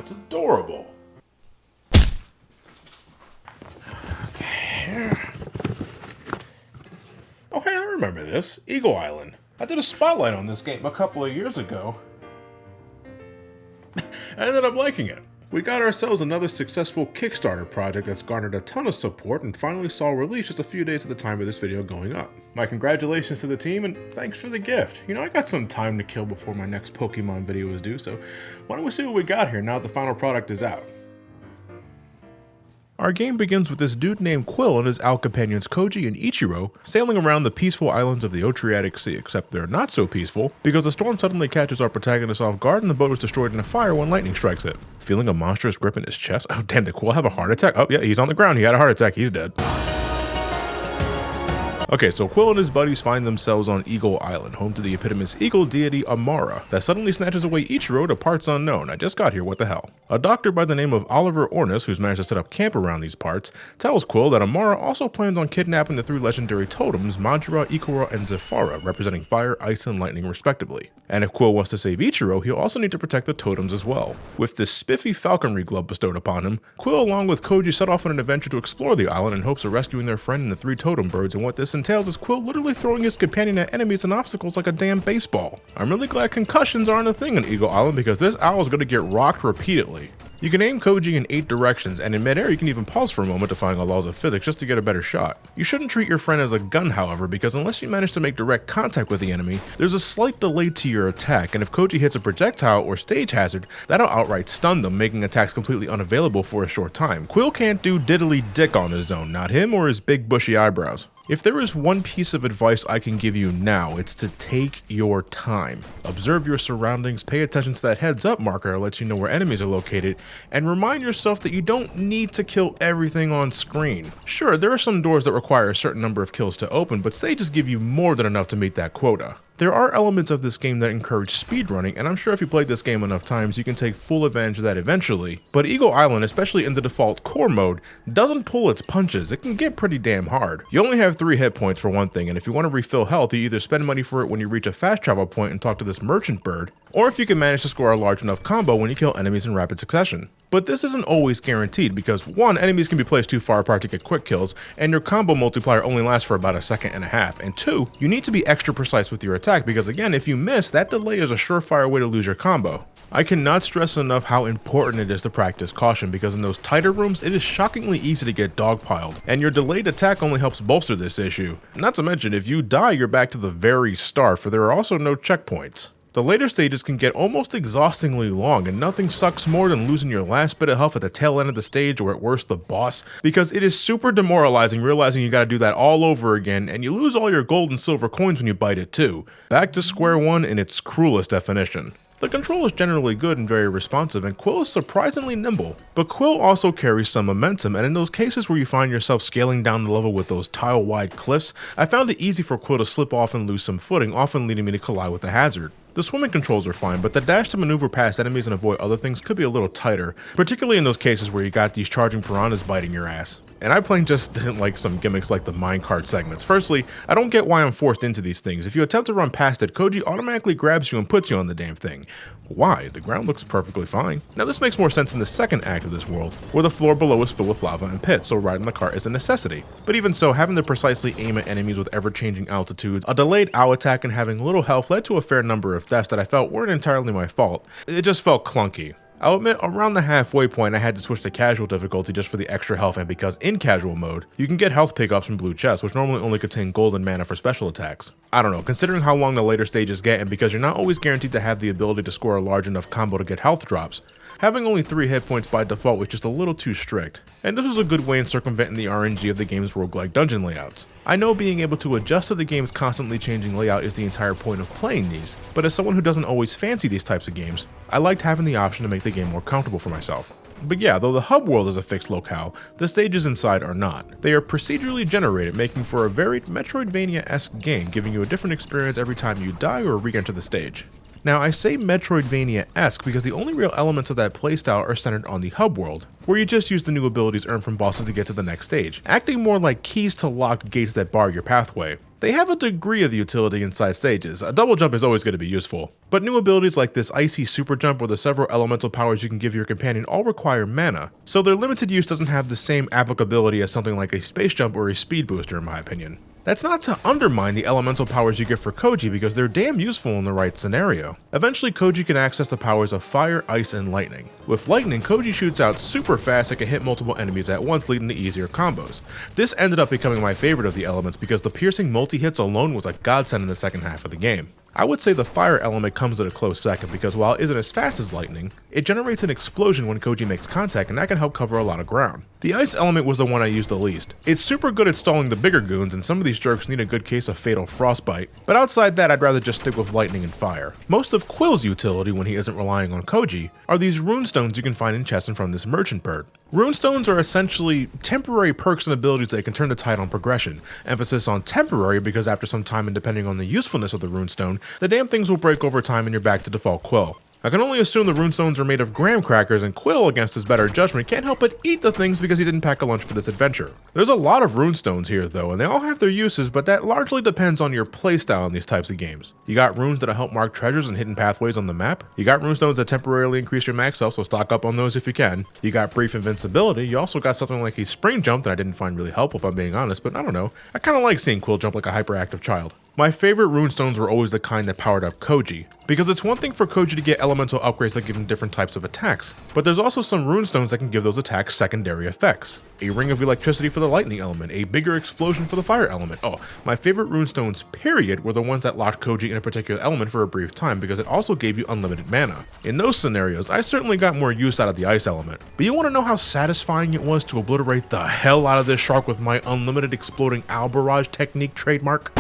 it's adorable. Okay. Oh, hey, I remember this. Eagle Island. I did a spotlight on this game a couple of years ago. I ended up liking it. We got ourselves another successful Kickstarter project that's garnered a ton of support and finally saw release just a few days at the time of this video going up. My congratulations to the team and thanks for the gift. You know, I got some time to kill before my next Pokemon video is due, so why don't we see what we got here now that the final product is out. Our game begins with this dude named Quill and his owl companions Koji and Ichiro sailing around the peaceful islands of the Adriatic Sea, except they're not so peaceful because a storm suddenly catches our protagonist off guard and the boat is destroyed in a fire when lightning strikes it. Feeling a monstrous grip in his chest? Oh damn, did Quill have a heart attack? Oh yeah, he's on the ground, he had a heart attack, he's dead. Okay, so Quill and his buddies find themselves on Eagle Island, home to the eponymous eagle deity Amara, that suddenly snatches away Ichiro to parts unknown. I just got here, what the hell? A doctor by the name of Oliver Ornis, who's managed to set up camp around these parts, tells Quill that Amara also plans on kidnapping the three legendary totems, Majora, Ikora, and Zephyra, representing fire, ice, and lightning respectively. And if Quill wants to save Ichiro, he'll also need to protect the totems as well. With this spiffy falconry glove bestowed upon him, Quill along with Koji set off on an adventure to explore the island in hopes of rescuing their friend and the three totem birds, and what this entails is Quill literally throwing his companion at enemies and obstacles like a damn baseball. I'm really glad concussions aren't a thing on Eagle Island because this owl is going to get rocked repeatedly. You can aim Koji in 8 directions, and in midair you can even pause for a moment defying all laws of physics just to get a better shot. You shouldn't treat your friend as a gun, however, because unless you manage to make direct contact with the enemy, there's a slight delay to your attack, and if Koji hits a projectile or stage hazard, that'll outright stun them, making attacks completely unavailable for a short time. Quill can't do diddly dick on his own, not him or his big bushy eyebrows. If there is one piece of advice I can give you now, it's to take your time. Observe your surroundings, pay attention to that heads up marker that lets you know where enemies are located, and remind yourself that you don't need to kill everything on screen. Sure, there are some doors that require a certain number of kills to open, but stages give you more than enough to meet that quota. There are elements of this game that encourage speedrunning, and I'm sure if you played this game enough times, you can take full advantage of that eventually. But Eagle Island, especially in the default core mode, doesn't pull its punches. It can get pretty damn hard. You only have 3 hit points for one thing, and if you want to refill health, you either spend money for it when you reach a fast travel point and talk to this merchant bird, or if you can manage to score a large enough combo when you kill enemies in rapid succession. But this isn't always guaranteed because 1, enemies can be placed too far apart to get quick kills, and your combo multiplier only lasts for about a second and a half, and 2, you need to be extra precise with your attack because again, if you miss, that delay is a surefire way to lose your combo. I cannot stress enough how important it is to practice caution because in those tighter rooms, it is shockingly easy to get dogpiled, and your delayed attack only helps bolster this issue. Not to mention, if you die, you're back to the very start, for there are also no checkpoints. The later stages can get almost exhaustingly long, and nothing sucks more than losing your last bit of health at the tail end of the stage or at worst the boss, because it is super demoralizing realizing you gotta do that all over again, and you lose all your gold and silver coins when you bite it too. Back to square one in its cruelest definition. The control is generally good and very responsive, and Quill is surprisingly nimble. But Quill also carries some momentum, and in those cases where you find yourself scaling down the level with those tile-wide cliffs, I found it easy for Quill to slip off and lose some footing, often leading me to collide with a hazard. The swimming controls are fine, but the dash to maneuver past enemies and avoid other things could be a little tighter, particularly in those cases where you got these charging piranhas biting your ass. And I plain just didn't like some gimmicks like the minecart segments. Firstly, I don't get why I'm forced into these things. If you attempt to run past it, Koji automatically grabs you and puts you on the damn thing. Why? The ground looks perfectly fine. Now this makes more sense in the second act of this world, where the floor below is filled with lava and pits, so riding the cart is a necessity. But even so, having to precisely aim at enemies with ever-changing altitudes, a delayed owl attack, and having little health led to a fair number of deaths that I felt weren't entirely my fault. It just felt clunky. I'll admit, around the halfway point I had to switch to casual difficulty just for the extra health, and because in casual mode, you can get health pickups from blue chests, which normally only contain gold and mana for special attacks. I don't know, considering how long the later stages get and because you're not always guaranteed to have the ability to score a large enough combo to get health drops, having only 3 hit points by default was just a little too strict, and this was a good way in circumventing the RNG of the game's roguelike dungeon layouts. I know being able to adjust to the game's constantly changing layout is the entire point of playing these, but as someone who doesn't always fancy these types of games, I liked having the option to make the game more comfortable for myself. But yeah, though the hub world is a fixed locale, the stages inside are not. They are procedurally generated, making for a varied Metroidvania-esque game, giving you a different experience every time you die or re-enter the stage. Now, I say Metroidvania-esque because the only real elements of that playstyle are centered on the hub world, where you just use the new abilities earned from bosses to get to the next stage, acting more like keys to locked gates that bar your pathway. They have a degree of utility inside stages. A double jump is always going to be useful, but new abilities like this icy super jump or the several elemental powers you can give your companion all require mana, so their limited use doesn't have the same applicability as something like a space jump or a speed booster in my opinion. That's not to undermine the elemental powers you get for Koji because they're damn useful in the right scenario. Eventually Koji can access the powers of fire, ice, and lightning. With lightning, Koji shoots out super fast and can hit multiple enemies at once, leading to easier combos. This ended up becoming my favorite of the elements because the piercing multi-hits alone was a godsend in the second half of the game. I would say the fire element comes at a close second because while it isn't as fast as lightning, it generates an explosion when Koji makes contact and that can help cover a lot of ground. The ice element was the one I used the least. It's super good at stalling the bigger goons and some of these jerks need a good case of fatal frostbite, but outside that I'd rather just stick with lightning and fire. Most of Quill's utility when he isn't relying on Koji are these Rune Stones you can find in chests and from this merchant bird. Rune Stones are essentially temporary perks and abilities that can turn the tide on progression. Emphasis on temporary because after some time and depending on the usefulness of the Rune Stone, the damn things will break over time and you're back to default Quill. I can only assume the Rune Stones are made of graham crackers and Quill, against his better judgment, can't help but eat the things because he didn't pack a lunch for this adventure. There's a lot of Rune Stones here though, and they all have their uses, but that largely depends on your playstyle in these types of games. You got runes that'll help mark treasures and hidden pathways on the map. You got Rune Stones that temporarily increase your max health, so stock up on those if you can. You got brief invincibility. You also got something like a spring jump that I didn't find really helpful if I'm being honest, but I don't know. I kinda like seeing Quill jump like a hyperactive child. My favorite Rune Stones were always the kind that powered up Koji, because it's one thing for Koji to get elemental upgrades that give him different types of attacks, but there's also some Rune Stones that can give those attacks secondary effects. A ring of electricity for the lightning element, a bigger explosion for the fire element. Oh, my favorite Rune Stones period were the ones that locked Koji in a particular element for a brief time because it also gave you unlimited mana. In those scenarios, I certainly got more use out of the ice element. But you want to know how satisfying it was to obliterate the hell out of this shark with my unlimited exploding owl barrage technique trademark?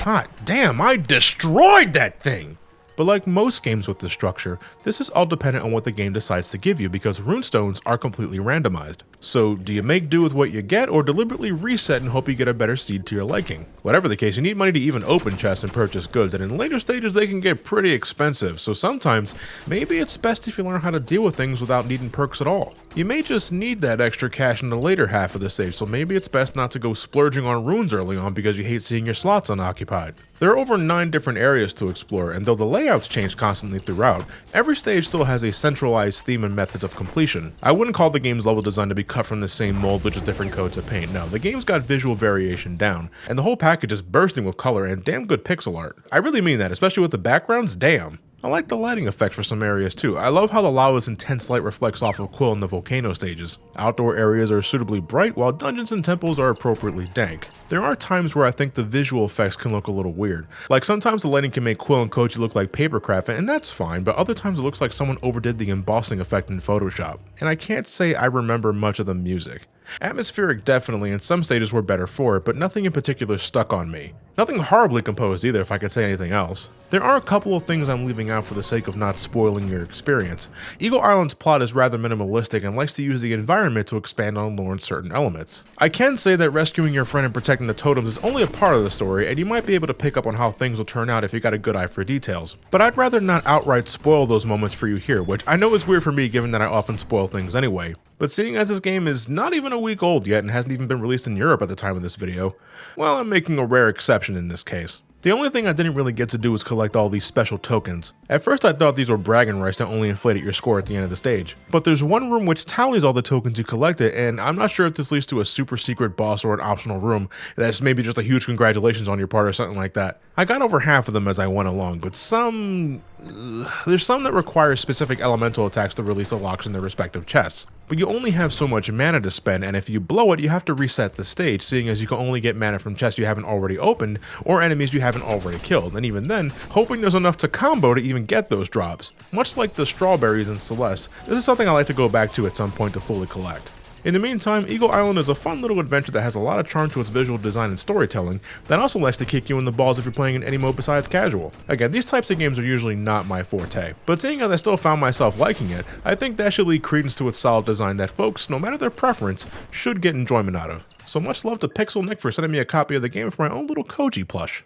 Hot damn, I destroyed that thing! But like most games with this structure, this is all dependent on what the game decides to give you because Rune Stones are completely randomized. So do you make do with what you get or deliberately reset and hope you get a better seed to your liking? Whatever the case, you need money to even open chests and purchase goods, and in later stages they can get pretty expensive, so sometimes maybe it's best if you learn how to deal with things without needing perks at all. You may just need that extra cash in the later half of the stage, so maybe it's best not to go splurging on runes early on because you hate seeing your slots unoccupied. There are over 9 different areas to explore, and though the layouts change constantly throughout, every stage still has a centralized theme and methods of completion. I wouldn't call the game's level design to be cut from the same mold with just different coats of paint. No, the game's got visual variation down, and the whole package is bursting with color and damn good pixel art. I really mean that, especially with the backgrounds, damn. I like the lighting effects for some areas too. I love how the lava's intense light reflects off of Quill in the volcano stages. Outdoor areas are suitably bright, while dungeons and temples are appropriately dank. There are times where I think the visual effects can look a little weird. Like sometimes the lighting can make Quill and Koji look like papercraft, and that's fine, but other times it looks like someone overdid the embossing effect in Photoshop. And I can't say I remember much of the music. Atmospheric definitely, and some stages were better for it, but nothing in particular stuck on me. Nothing horribly composed either, if I could say anything else. There are a couple of things I'm leaving out for the sake of not spoiling your experience. Eagle Island's plot is rather minimalistic and likes to use the environment to expand on lore and certain elements. I can say that rescuing your friend and protecting the totems is only a part of the story, and you might be able to pick up on how things will turn out if you got a good eye for details. But I'd rather not outright spoil those moments for you here, which I know is weird for me given that I often spoil things anyway. But seeing as this game is not even a week old yet and hasn't even been released in Europe at the time of this video, well, I'm making a rare exception in this case. The only thing I didn't really get to do was collect all these special tokens. At first I thought these were bragging rights that only inflated your score at the end of the stage. But there's one room which tallies all the tokens you collected, and I'm not sure if this leads to a super secret boss or an optional room that's maybe just a huge congratulations on your part or something like that. I got over half of them as I went along, but there's some that require specific elemental attacks to release the locks in their respective chests. But you only have so much mana to spend, and if you blow it, you have to reset the stage, seeing as you can only get mana from chests you haven't already opened, or enemies you haven't already killed, and even then, hoping there's enough to combo to even get those drops. Much like the strawberries in Celeste, this is something I like to go back to at some point to fully collect. In the meantime, Eagle Island is a fun little adventure that has a lot of charm to its visual design and storytelling that also likes to kick you in the balls if you're playing in any mode besides casual. Again, these types of games are usually not my forte, but seeing as I still found myself liking it, I think that should lead credence to its solid design that folks, no matter their preference, should get enjoyment out of. So much love to Pixelnicks for sending me a copy of the game for my own little Koji plush.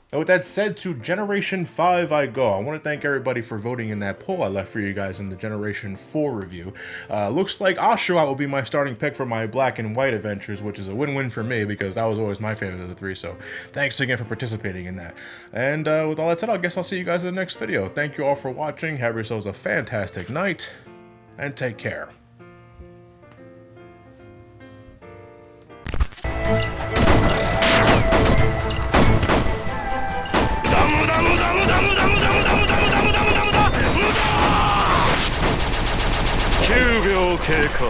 And with that said, to Generation 5 I go. I want to thank everybody for voting in that poll I left for you guys in the Generation 4 review. Looks like Oshawott will be my starting pick for my black and white adventures, which is a win-win for me because that was always my favorite of the three, so thanks again for participating in that. And with all that said, I guess I'll see you guys in the next video. Thank you all for watching, have yourselves a fantastic night, and take care. (9秒経過)